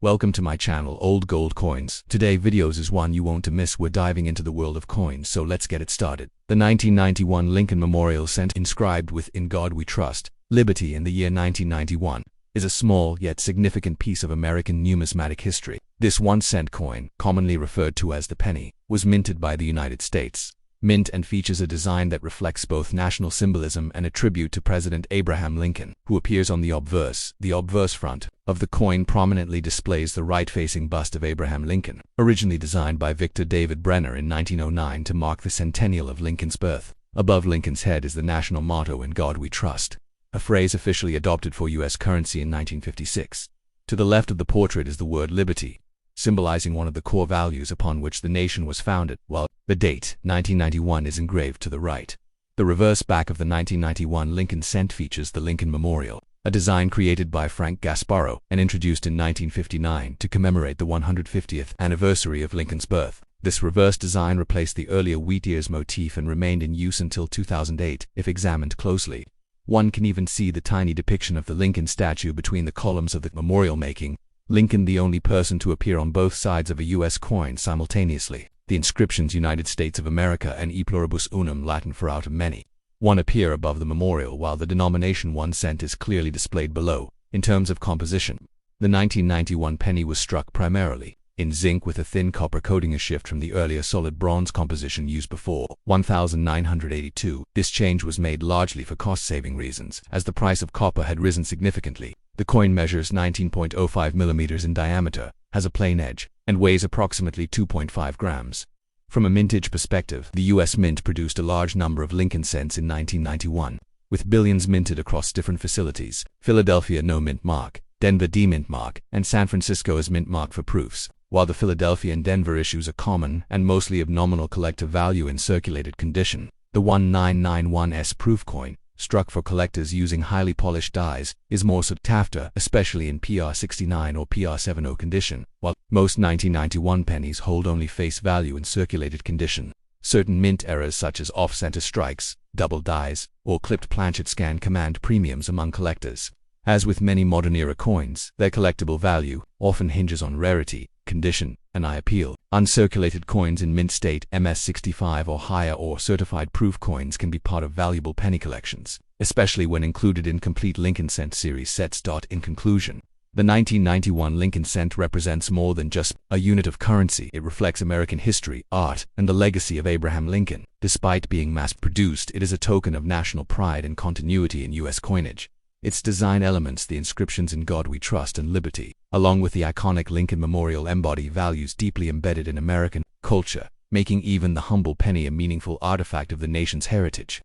Welcome to my channel Old Gold Coins. Today videos is one you won't miss. We're diving into the world of coins, so let's get it started. The 1991 Lincoln Memorial Cent, inscribed with "In God We Trust, Liberty" in the year 1991, is a small yet significant piece of American numismatic history. This 1-cent coin, commonly referred to as the penny, was minted by the United States Mint and features a design that reflects both national symbolism and a tribute to President Abraham Lincoln, who appears on the obverse. The obverse front of the coin prominently displays the right-facing bust of Abraham Lincoln, originally designed by Victor David Brenner in 1909 to mark the centennial of Lincoln's birth. Above Lincoln's head is the national motto, "In God We Trust," a phrase officially adopted for U.S. currency in 1956. To the left of the portrait is the word "liberty," symbolizing one of the core values upon which the nation was founded, while the date, 1991, is engraved to the right. The reverse back of the 1991 Lincoln Cent features the Lincoln Memorial, a design created by Frank Gasparro and introduced in 1959 to commemorate the 150th anniversary of Lincoln's birth. This reverse design replaced the earlier wheat ears motif and remained in use until 2008, if examined closely. One can even see the tiny depiction of the Lincoln statue between the columns of the memorial, making Lincoln the only person to appear on both sides of a U.S. coin simultaneously. The inscriptions "United States of America" and "E pluribus unum," Latin for "out of many," one appear above the memorial, while the denomination 1 cent is clearly displayed below. In terms of composition, the 1991 penny was struck primarily in zinc with a thin copper coating, a shift from the earlier solid bronze composition used before 1982. This change was made largely for cost-saving reasons, as the price of copper had risen significantly. The coin measures 19.05 millimeters in diameter, has a plain edge, and weighs approximately 2.5 grams. From a mintage perspective, the U.S. Mint produced a large number of Lincoln cents in 1991, with billions minted across different facilities: Philadelphia no mint mark, Denver D mint mark, and San Francisco as mint mark for proofs. While the Philadelphia and Denver issues are common and mostly of nominal collector value in circulated condition, the 1991's proof coin, struck for collectors using highly polished dies, is more sought after, especially in PR69 or PR70 condition. While most 1991 pennies hold only face value in circulated condition, certain mint errors such as off-center strikes, double dies, or clipped planchet scan command premiums among collectors. As with many modern-era coins, their collectible value often hinges on rarity, condition, and eye appeal. Uncirculated coins in mint state, MS65 or higher, or certified proof coins can be part of valuable penny collections, especially when included in complete Lincoln Cent series sets. In conclusion, the 1991 Lincoln Cent represents more than just a unit of currency. It reflects American history, art, and the legacy of Abraham Lincoln. Despite being mass-produced, it is a token of national pride and continuity in U.S. coinage. Its design elements, the inscriptions "In God We Trust" and "Liberty," along with the iconic Lincoln Memorial, embody values deeply embedded in American culture, making even the humble penny a meaningful artifact of the nation's heritage.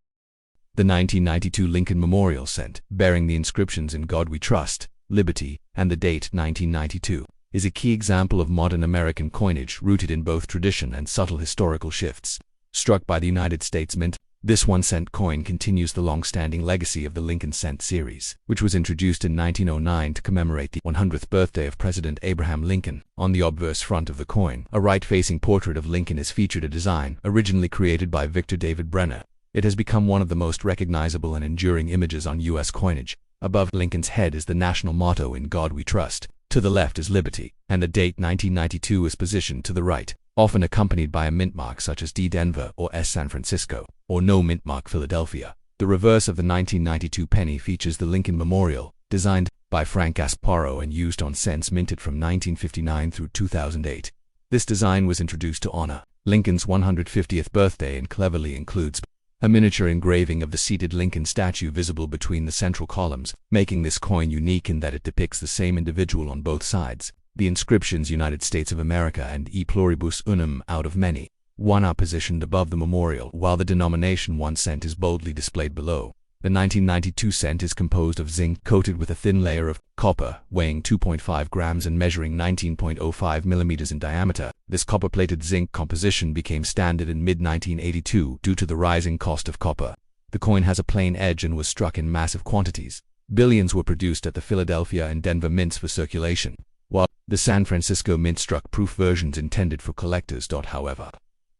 The 1992 Lincoln Memorial Cent, bearing the inscriptions "In God We Trust, Liberty," and the date 1992, is a key example of modern American coinage rooted in both tradition and subtle historical shifts. Struck by the United States Mint, this 1-cent coin continues the long-standing legacy of the Lincoln Cent series, which was introduced in 1909 to commemorate the 100th birthday of President Abraham Lincoln. On the obverse front of the coin, a right-facing portrait of Lincoln is featured, a design originally created by Victor David Brenner. It has become one of the most recognizable and enduring images on U.S. coinage. Above Lincoln's head is the national motto, "In God We Trust." To the left is liberty, and the date 1992 is positioned to the right, often accompanied by a mint mark such as D Denver or S San Francisco, or no mint mark Philadelphia. The reverse of the 1992 penny features the Lincoln Memorial, designed by Frank Gasparro and used on cents minted from 1959 through 2008. This design was introduced to honor Lincoln's 150th birthday and cleverly includes a miniature engraving of the seated Lincoln statue visible between the central columns, making this coin unique in that it depicts the same individual on both sides. The inscriptions "United States of America" and "E pluribus unum," out of many, one, are positioned above the memorial, while the denomination 1 cent is boldly displayed below. The 1992 cent is composed of zinc coated with a thin layer of copper, weighing 2.5 grams and measuring 19.05 millimeters in diameter. This copper-plated zinc composition became standard in mid-1982 due to the rising cost of copper. The coin has a plain edge and was struck in massive quantities. Billions were produced at the Philadelphia and Denver mints for circulation, while the San Francisco Mint struck proof versions intended for collectors. However,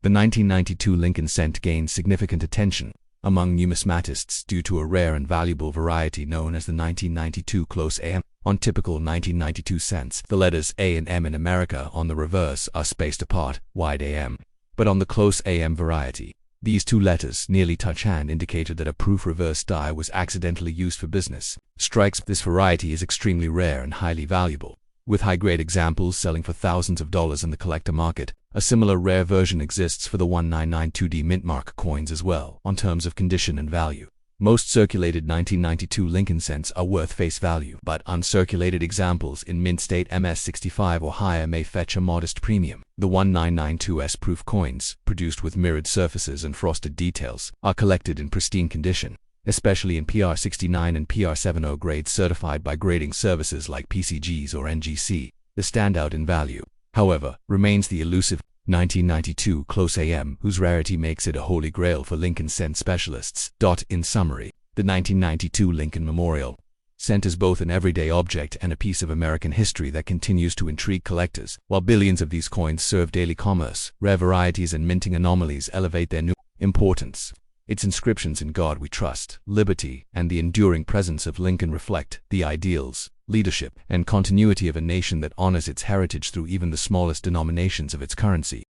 the 1992 Lincoln Cent gained significant attention among numismatists due to a rare and valuable variety known as the 1992 close AM. On typical 1992 cents, the letters A and M in America on the reverse are spaced apart, wide AM. But on the close AM variety, these two letters nearly touch hand indicated that a proof reverse die was accidentally used for business strikes. This variety is extremely rare and highly valuable, with high-grade examples selling for thousands of dollars in the collector market. A similar rare version exists for the 1992D mint mark coins as well, on terms of condition and value. Most circulated 1992 Lincoln cents are worth face value, but uncirculated examples in mint state MS65 or higher may fetch a modest premium. The 1992S proof coins, produced with mirrored surfaces and frosted details, are collected in pristine condition, especially in PR69 and PR70 grades certified by grading services like PCGs or NGC. The standout in value, however, remains the elusive 1992 Close AM, whose rarity makes it a holy grail for Lincoln cent specialists. In summary, the 1992 Lincoln Memorial cent is both an everyday object and a piece of American history that continues to intrigue collectors. While billions of these coins serve daily commerce, rare varieties and minting anomalies elevate their new importance. Its inscriptions "In God We Trust," "Liberty," and the enduring presence of Lincoln reflect the ideals, leadership, and continuity of a nation that honors its heritage through even the smallest denominations of its currency.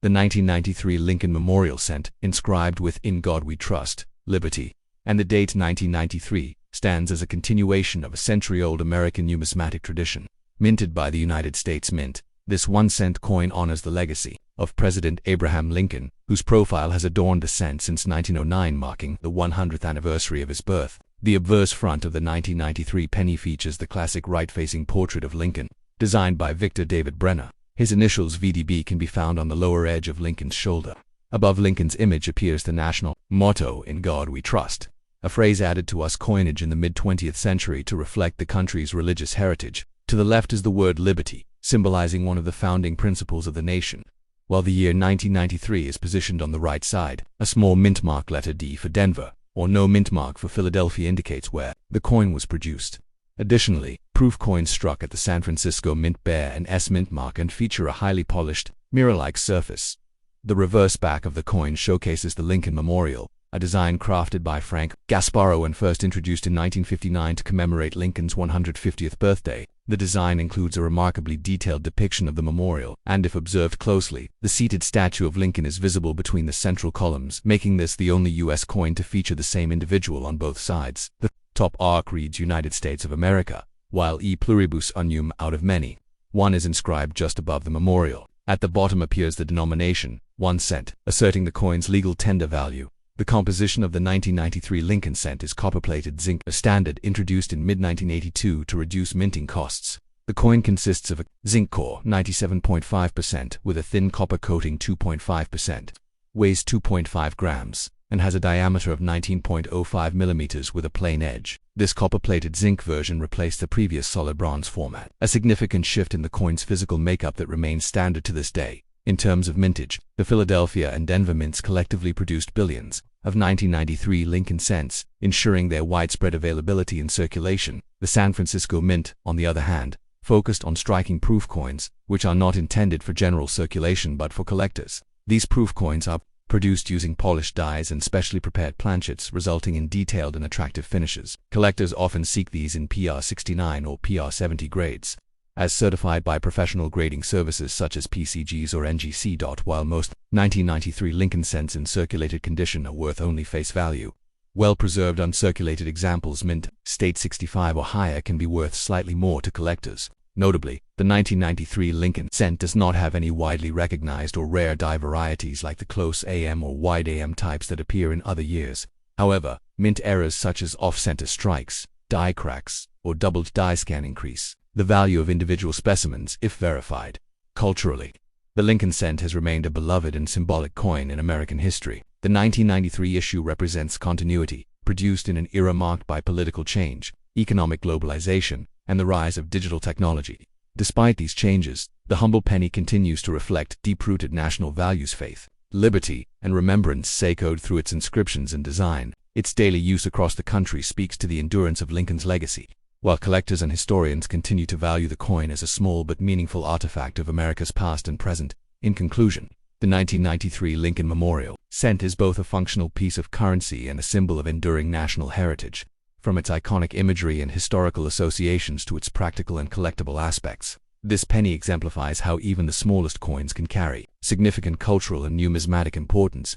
The 1993 Lincoln Memorial cent, inscribed with "In God We Trust, Liberty," and the date 1993, stands as a continuation of a century-old American numismatic tradition. Minted by the United States Mint, this 1-cent coin honors the legacy of President Abraham Lincoln, whose profile has adorned the cent since 1909, marking the 100th anniversary of his birth. The obverse front of the 1993 penny features the classic right-facing portrait of Lincoln, designed by Victor David Brenner. His initials VDB can be found on the lower edge of Lincoln's shoulder. Above Lincoln's image appears the national motto, "In God We Trust," a phrase added to US coinage in the mid-20th century to reflect the country's religious heritage. To the left is the word "liberty," symbolizing one of the founding principles of the nation, while the year 1993 is positioned on the right side. A small mint mark letter D for Denver, or no mint mark for Philadelphia, indicates where the coin was produced. Additionally, proof coins struck at the San Francisco Mint bear an S mint mark and feature a highly polished, mirror-like surface. The reverse back of the coin showcases the Lincoln Memorial, a design crafted by Frank Gasparo and first introduced in 1959 to commemorate Lincoln's 150th birthday. The design includes a remarkably detailed depiction of the memorial, and if observed closely, the seated statue of Lincoln is visible between the central columns, making this the only U.S. coin to feature the same individual on both sides. The top arc reads United States of America, while E pluribus unum, out of many. One is inscribed just above the memorial. At the bottom appears the denomination, 1 cent, asserting the coin's legal tender value. The composition of the 1993 Lincoln cent is copper-plated zinc, a standard introduced in mid-1982 to reduce minting costs. The coin consists of a zinc core, 97.5%, with a thin copper coating, 2.5%, weighs 2.5 grams, and has a diameter of 19.05 millimeters with a plain edge. This copper-plated zinc version replaced the previous solid bronze format, a significant shift in the coin's physical makeup that remains standard to this day. In terms of mintage, the Philadelphia and Denver mints collectively produced billions of 1993 Lincoln cents, ensuring their widespread availability and circulation. The San Francisco Mint, on the other hand, focused on striking proof coins, which are not intended for general circulation but for collectors. These proof coins are produced using polished dies and specially prepared planchets, resulting in detailed and attractive finishes. Collectors often seek these in PR69 or PR70 grades, as certified by professional grading services such as PCGs or NGC. While most 1993 Lincoln cents in circulated condition are worth only face value, well-preserved uncirculated examples mint state 65 or higher can be worth slightly more to collectors. Notably, the 1993 Lincoln cent does not have any widely recognized or rare die varieties like the close AM or wide AM types that appear in other years. However, mint errors such as off-center strikes, die cracks, or doubled die scan increase the value of individual specimens if verified. Culturally, the Lincoln cent has remained a beloved and symbolic coin in American history. The 1993 issue represents continuity, produced in an era marked by political change, economic globalization, and the rise of digital technology. Despite these changes, the humble penny continues to reflect deep-rooted national values, faith, liberty, and remembrance echoed through its inscriptions and design. Its daily use across the country speaks to the endurance of Lincoln's legacy, while collectors and historians continue to value the coin as a small but meaningful artifact of America's past and present. In conclusion, the 1993 Lincoln Memorial cent is both a functional piece of currency and a symbol of enduring national heritage. from its iconic imagery and historical associations to its practical and collectible aspects. This penny exemplifies how even the smallest coins can carry significant cultural and numismatic importance,